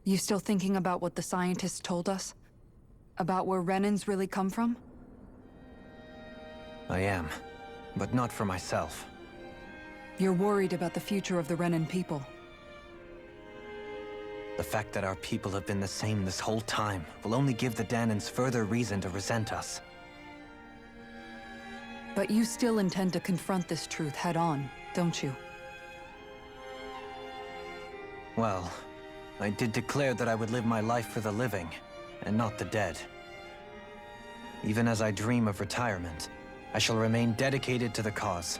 You still thinking about what the scientists told us? About where Renans really come from? I am, but not for myself. You're worried about the future of the Renan people. The fact that our people have been the same this whole time will only give the Dahnans further reason to resent us. But you still intend to confront this truth head-on, don't you? Well, I did declare that I would live my life for the living, and not the dead. Even as I dream of retirement, I shall remain dedicated to the cause.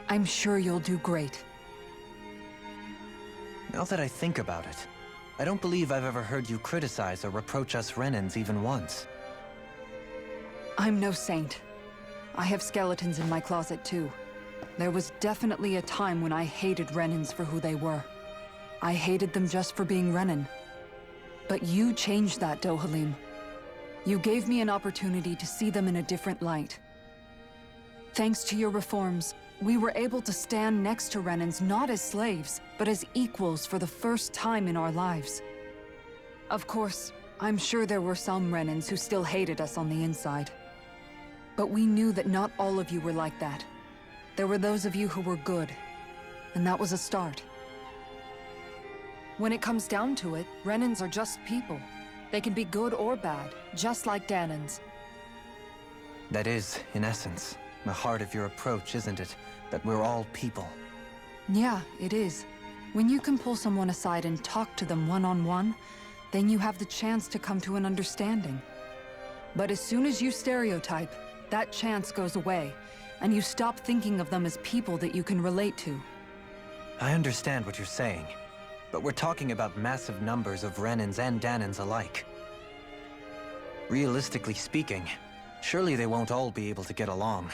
I'm sure you'll do great. Now that I think about it, I don't believe I've ever heard you criticize or reproach us Renans even once. I'm no saint. I have skeletons in my closet too. There was definitely a time when I hated Renans for who they were. I hated them just for being Renan. But you changed that, Dohalim. You gave me an opportunity to see them in a different light. Thanks to your reforms, we were able to stand next to Renans not as slaves, but as equals for the first time in our lives. Of course, I'm sure there were some Renans who still hated us on the inside. But we knew that not all of you were like that. There were those of you who were good, and that was a start. When it comes down to it, Renans are just people. They can be good or bad, just like Dahnans. That is, in essence, the heart of your approach, isn't it? That we're all people. Yeah, it is. When you can pull someone aside and talk to them one-on-one, then you have the chance to come to an understanding. But as soon as you stereotype, that chance goes away, and you stop thinking of them as people that you can relate to. I understand what you're saying, but we're talking about massive numbers of Renans and Dahnans alike. Realistically speaking, surely they won't all be able to get along.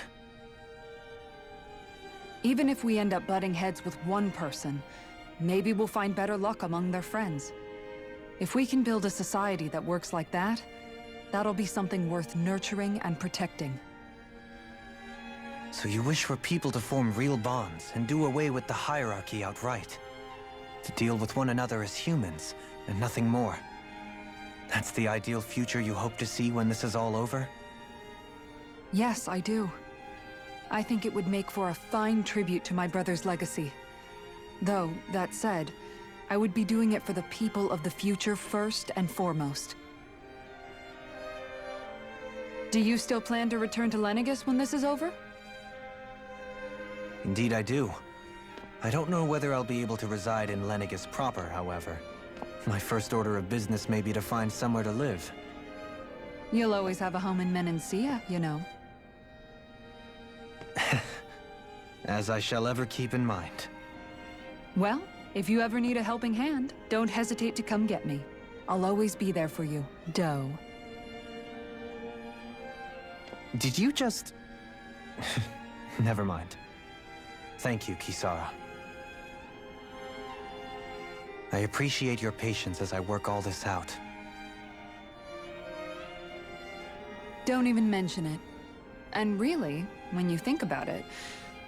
Even if we end up butting heads with one person, maybe we'll find better luck among their friends. If we can build a society that works like that, that'll be something worth nurturing and protecting. So you wish for people to form real bonds and do away with the hierarchy outright? To deal with one another as humans, and nothing more? That's the ideal future you hope to see when this is all over? Yes, I do. I think it would make for a fine tribute to my brother's legacy. Though, that said, I would be doing it for the people of the future first and foremost. Do you still plan to return to Lenegis when this is over? Indeed I do. I don't know whether I'll be able to reside in Lenegis proper, however. My first order of business may be to find somewhere to live. You'll always have a home in Menancia, you know. As I shall ever keep in mind. Well, if you ever need a helping hand, don't hesitate to come get me. I'll always be there for you, Doe. Did you just... Never mind. Thank you, Kisara. I appreciate your patience as I work all this out. Don't even mention it. And really, when you think about it,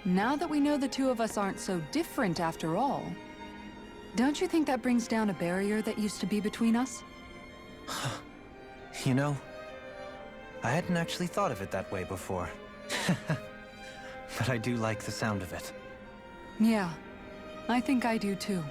now that we know the two of us aren't so different after all, don't you think that brings down a barrier that used to be between us? You know, I hadn't actually thought of it that way before. But I do like the sound of it. Yeah, I think I do too.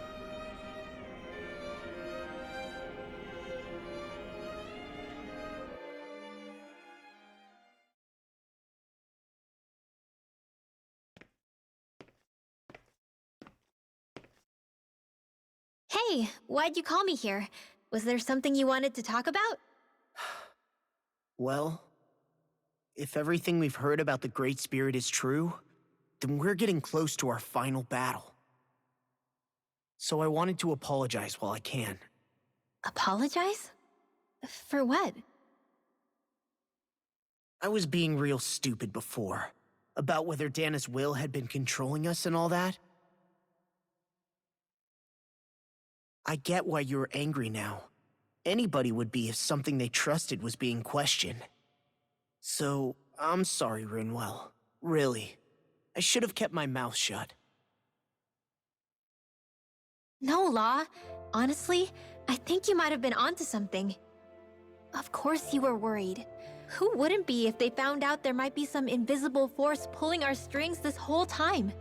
Hey, why'd you call me here? Was there something you wanted to talk about? Well, if everything we've heard about the Great Spirit is true, then we're getting close to our final battle. So I wanted to apologize while I can. Apologize? For what? I was being real stupid before, about whether Dana's will had been controlling us and all that. I get why you're angry now. Anybody would be if something they trusted was being questioned. So, I'm sorry, Rinwell. Really. I should have kept my mouth shut. No, Law. Honestly, I think you might have been onto something. Of course you were worried. Who wouldn't be if they found out there might be some invisible force pulling our strings this whole time?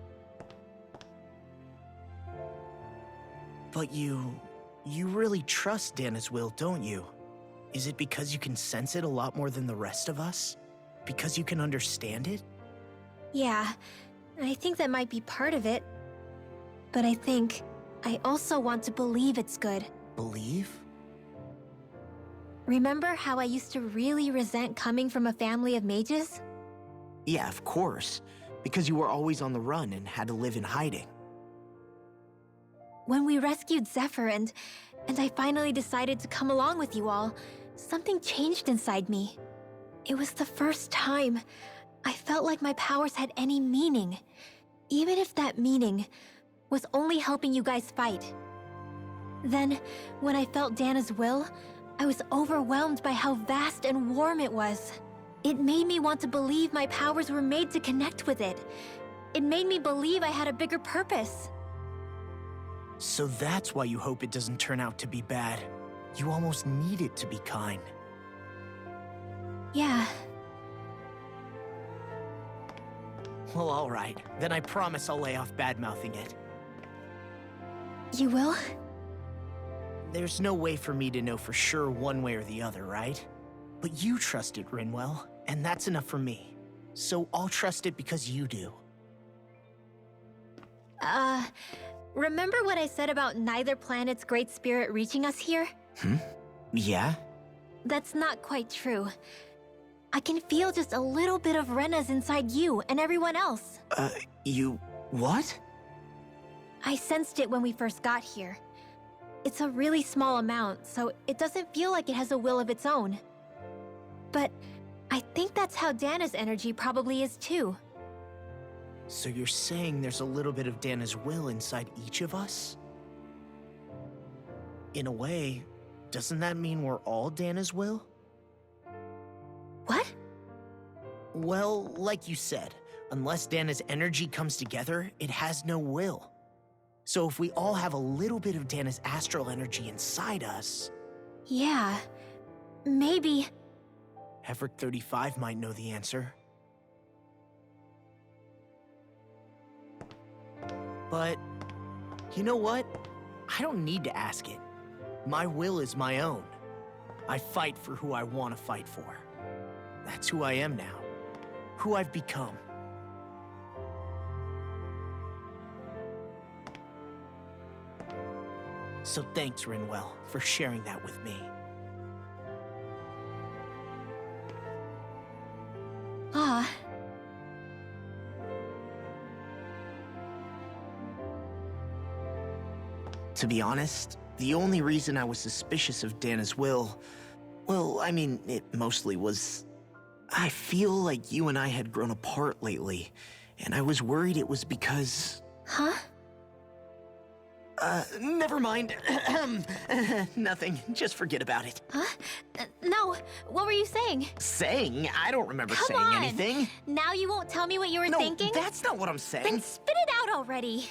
But you really trust Dana's will, don't you? Is it because you can sense it a lot more than the rest of us? Because you can understand it? Yeah, I think that might be part of it. But I think I also want to believe it's good. Believe? Remember how I used to really resent coming from a family of mages? Yeah, of course. Because you were always on the run and had to live in hiding. When we rescued Zephyr and I finally decided to come along with you all, something changed inside me. It was the first time I felt like my powers had any meaning, even if that meaning was only helping you guys fight. Then, when I felt Dana's will, I was overwhelmed by how vast and warm it was. It made me want to believe my powers were made to connect with it. It made me believe I had a bigger purpose. So that's why you hope it doesn't turn out to be bad. You almost need it to be kind. Yeah. Well, alright. Then I promise I'll lay off bad-mouthing it. You will? There's no way for me to know for sure one way or the other, right? But you trust it, Rinwell, and that's enough for me. So I'll trust it because you do. Remember what I said about neither planet's great spirit reaching us here? Yeah? That's not quite true. I can feel just a little bit of Rena's inside you and everyone else. What? I sensed it when we first got here. It's a really small amount, so it doesn't feel like it has a will of its own. But I think that's how Dana's energy probably is too. So you're saying there's a little bit of Dana's will inside each of us? In a way, doesn't that mean we're all Dana's will? What? Well, like you said, unless Dana's energy comes together, it has no will. So if we all have a little bit of Dana's astral energy inside us... Yeah, maybe... Everett 35 might know the answer. But, you know what? I don't need to ask it. My will is my own. I fight for who I want to fight for. That's who I am now. Who I've become. So thanks, Rinwell, for sharing that with me. Ah. To be honest, the only reason I was suspicious of Dana's will, well, I mean, it mostly was... I feel like you and I had grown apart lately, and I was worried it was because... Huh? Never mind. Nothing. Just forget about it. Huh? No, what were you saying? Saying? I don't remember Come saying on. anything. Now you won't tell me what you were No, thinking? that's not what I'm saying. Then spit it out already.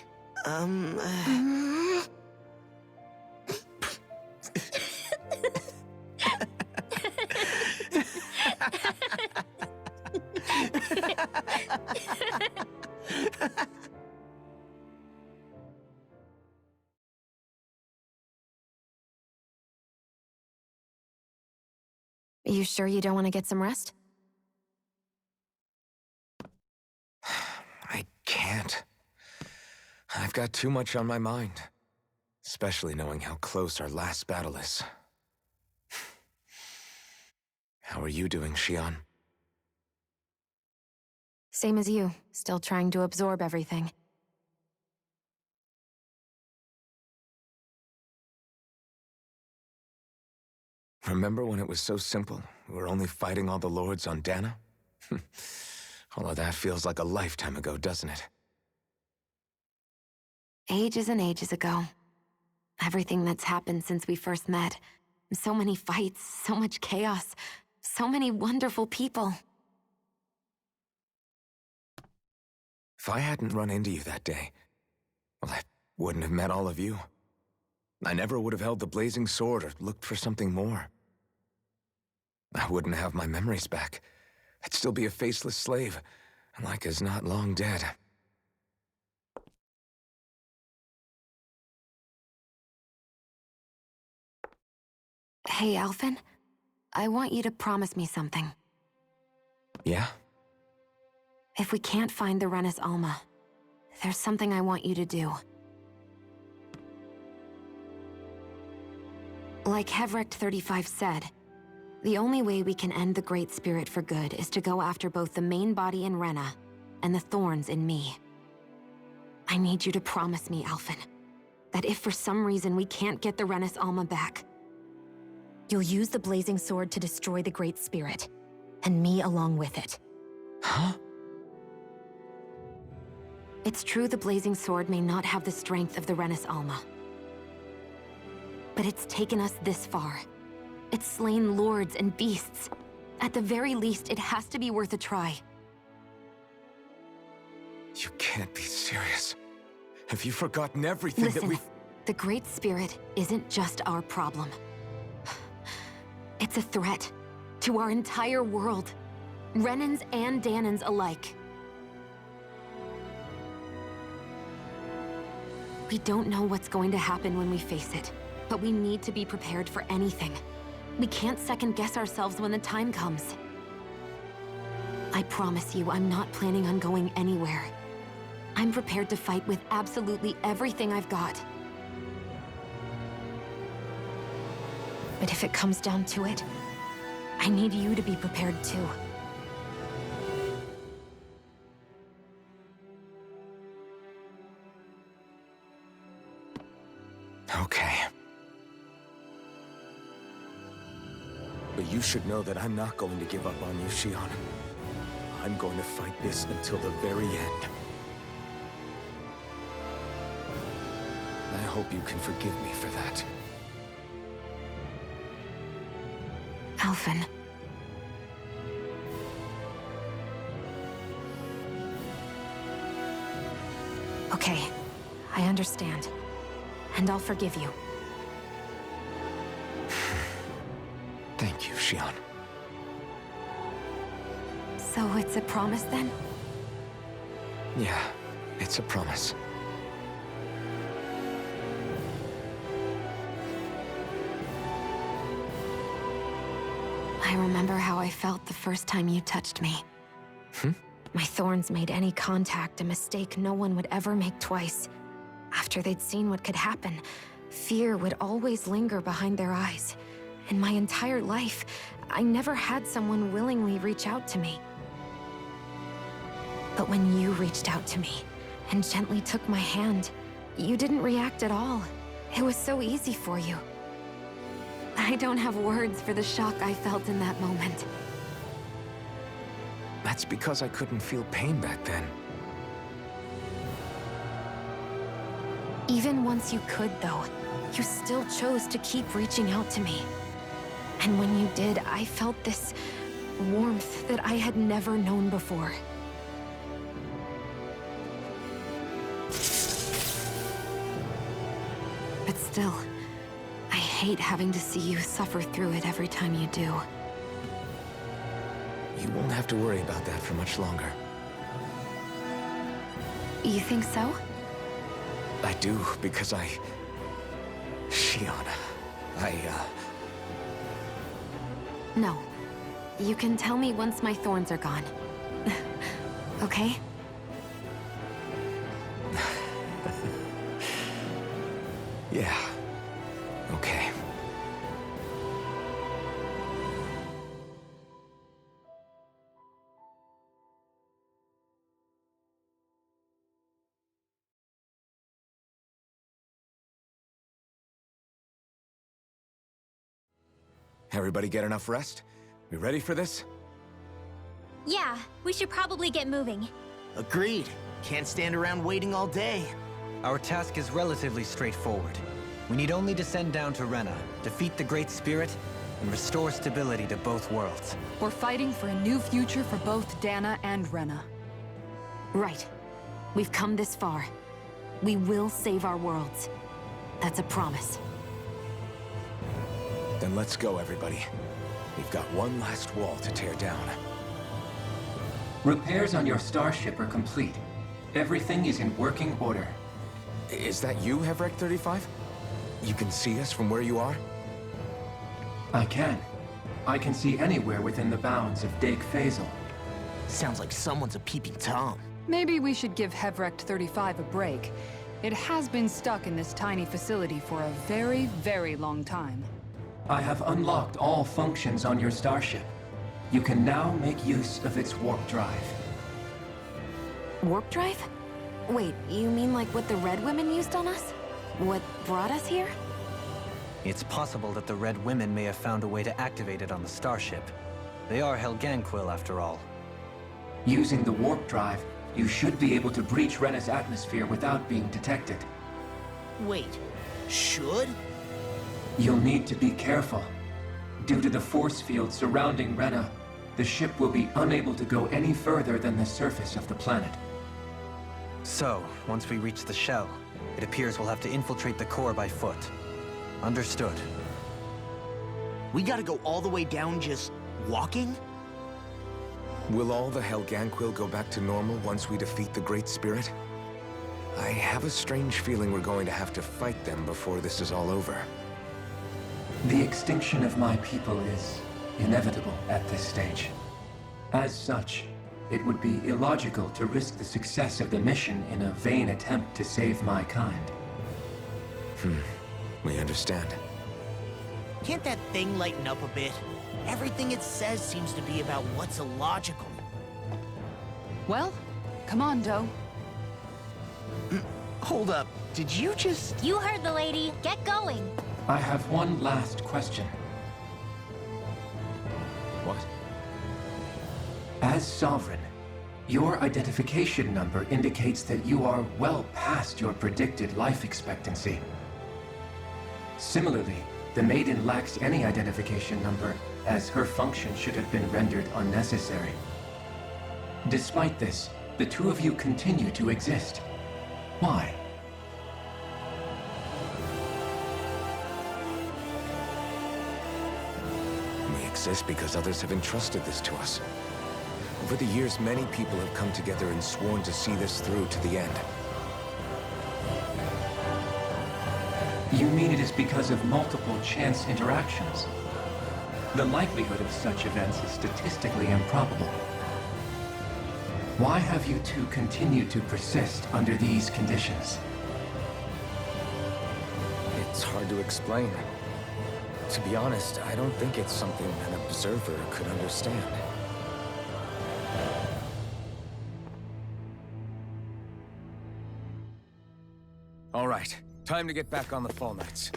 You sure you don't want to get some rest? I can't. I've got too much on my mind. Especially knowing how close our last battle is. How are you doing, Xion? Same as you, still trying to absorb everything. Remember when it was so simple? We were only fighting all the lords on Dana? All of that feels like a lifetime ago, doesn't it? Ages and ages ago. Everything that's happened since we first met. So many fights, so much chaos, so many wonderful people. If I hadn't run into you that day, well, I wouldn't have met all of you. I never would have held the blazing sword or looked for something more. I wouldn't have my memories back. I'd still be a faceless slave, like as not long dead. Hey, Alphen. I want you to promise me something. Yeah? If we can't find the Renis Alma, there's something I want you to do. Like Hevrecht 35 said, the only way we can end the Great Spirit for good is to go after both the main body in Rena and the thorns in me. I need you to promise me, Alphen, that if for some reason we can't get the Renis Alma back, you'll use the Blazing Sword to destroy the Great Spirit, and me along with it. Huh? It's true the Blazing Sword may not have the strength of the Renis Alma. But it's taken us this far. It's slain lords and beasts. At the very least, it has to be worth a try. You can't be serious. Have you forgotten everything Listen, that we've... the Great Spirit isn't just our problem. It's a threat to our entire world. Renans and Dahnans alike. We don't know what's going to happen when we face it, but we need to be prepared for anything. We can't second-guess ourselves when the time comes. I promise you, I'm not planning on going anywhere. I'm prepared to fight with absolutely everything I've got. But if it comes down to it, I need you to be prepared too. Okay. But you should know that I'm not going to give up on you, Shionne. I'm going to fight this until the very end. I hope you can forgive me for that. Alphen. Okay, I understand. And I'll forgive you. Thank you, Shionne. So it's a promise then? Yeah, it's a promise. I remember how I felt the first time you touched me. My thorns made any contact a mistake no one would ever make twice. After they'd seen what could happen, fear would always linger behind their eyes. In my entire life, I never had someone willingly reach out to me. But when you reached out to me and gently took my hand, you didn't react at all. It was so easy for you. I don't have words for the shock I felt in that moment. That's because I couldn't feel pain back then. Even once you could, though, you still chose to keep reaching out to me. And when you did, I felt this warmth that I had never known before. But still, I hate having to see you suffer through it every time you do. You won't have to worry about that for much longer. You think so? I do, because Shionne, No. You can tell me once my thorns are gone. Okay? Yeah. Okay. Everybody get enough rest? We ready for this? Yeah, we should probably get moving. Agreed. Can't stand around waiting all day. Our task is relatively straightforward. We need only descend down to Rena, defeat the Great Spirit, and restore stability to both worlds. We're fighting for a new future for both Dana and Rena. Right. We've come this far. We will save our worlds. That's a promise. Then let's go, everybody. We've got one last wall to tear down. Repairs on your starship are complete. Everything is in working order. Is that you, Hevrek 35? You can see us from where you are? I can. I can see anywhere within the bounds of Dake Faisal. Sounds like someone's a peeping Tom. Maybe we should give Hevrecht 35 a break. It has been stuck in this tiny facility for a very, very long time. I have unlocked all functions on your starship. You can now make use of its warp drive. Warp drive? Wait, you mean like what the Red Women used on us? What brought us here? It's possible that the Red Women may have found a way to activate it on the starship. They are Helganquil, after all. Using the warp drive, you should be able to breach Rena's atmosphere without being detected. Wait, should? You'll need to be careful. Due to the force field surrounding Rena, the ship will be unable to go any further than the surface of the planet. So, once we reach the shell, it appears we'll have to infiltrate the core by foot. Understood. We gotta go all the way down just walking? Will all the Helganquil go back to normal once we defeat the Great Spirit? I have a strange feeling we're going to have to fight them before this is all over. The extinction of my people is inevitable at this stage. As such, it would be illogical to risk the success of the mission in a vain attempt to save my kind. We understand. Can't that thing lighten up a bit? Everything it says seems to be about what's illogical. Well, come on, Doe. Hold up, did you just... You heard the lady. Get going. I have one last question. What? As Sovereign, your identification number indicates that you are well past your predicted life expectancy. Similarly, the Maiden lacks any identification number, as her function should have been rendered unnecessary. Despite this, the two of you continue to exist. Why? We exist because others have entrusted this to us. Over the years, many people have come together and sworn to see this through to the end. You mean it is because of multiple chance interactions? The likelihood of such events is statistically improbable. Why have you two continued to persist under these conditions? It's hard to explain. To be honest, I don't think it's something an observer could understand. All right, time to get back on the Fall Knights.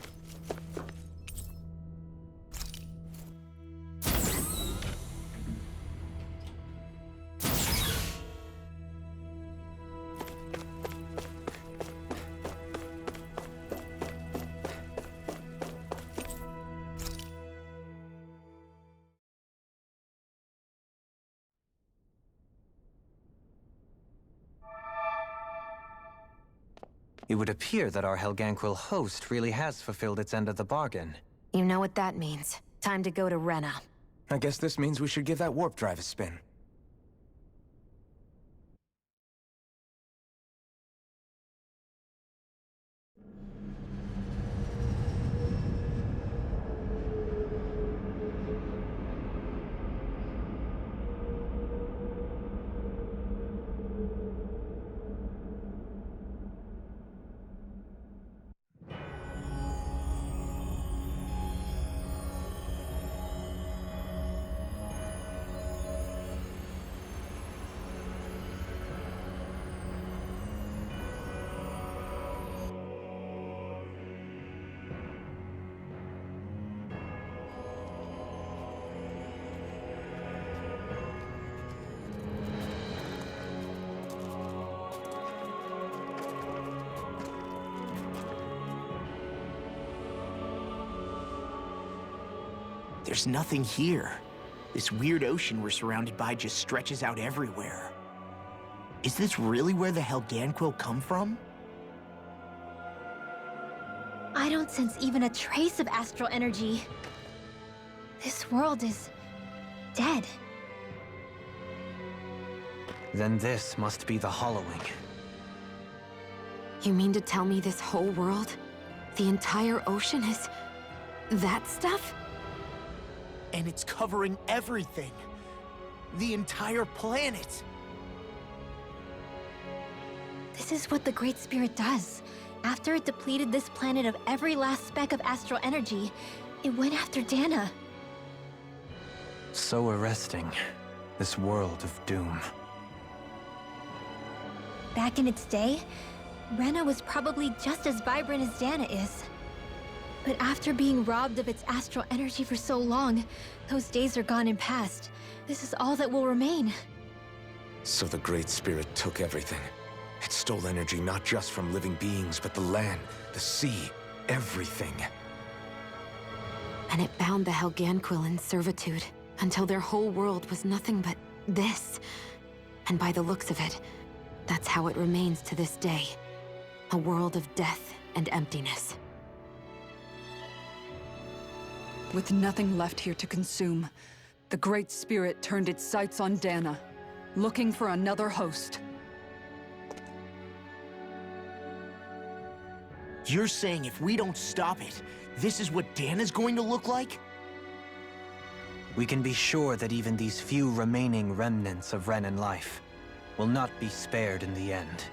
It would appear that our Helganquil host really has fulfilled its end of the bargain. You know what that means. Time to go to Rena. I guess this means we should give that warp drive a spin. There's nothing here. This weird ocean we're surrounded by just stretches out everywhere. Is this really where the Helganquil come from? sense even a trace of astral energy. This world is dead. Then this must be the Hollowing. You mean to tell me this whole world, the entire ocean is that stuff? And it's covering everything. The entire planet. This is what the Great Spirit does. After it depleted this planet of every last speck of astral energy, it went after Dana. So arresting. This world of doom. Back in its day, Rena was probably just as vibrant as Dana is. But after being robbed of its astral energy for so long, those days are gone and past. This is all that will remain. So the Great Spirit took everything. It stole energy not just from living beings, but the land, the sea, everything. And it bound the Helganquil in servitude, until their whole world was nothing but this. And by the looks of it, that's how it remains to this day. A world of death and emptiness. With nothing left here to consume, the Great Spirit turned its sights on Dana, looking for another host. You're saying if we don't stop it, this is what Dana's going to look like? We can be sure that even these few remaining remnants of Renan life will not be spared in the end.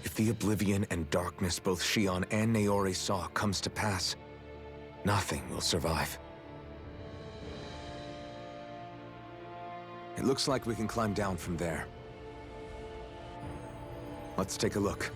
If the oblivion and darkness both Shion and Naori saw comes to pass, nothing will survive. It looks like we can climb down from there. Let's take a look.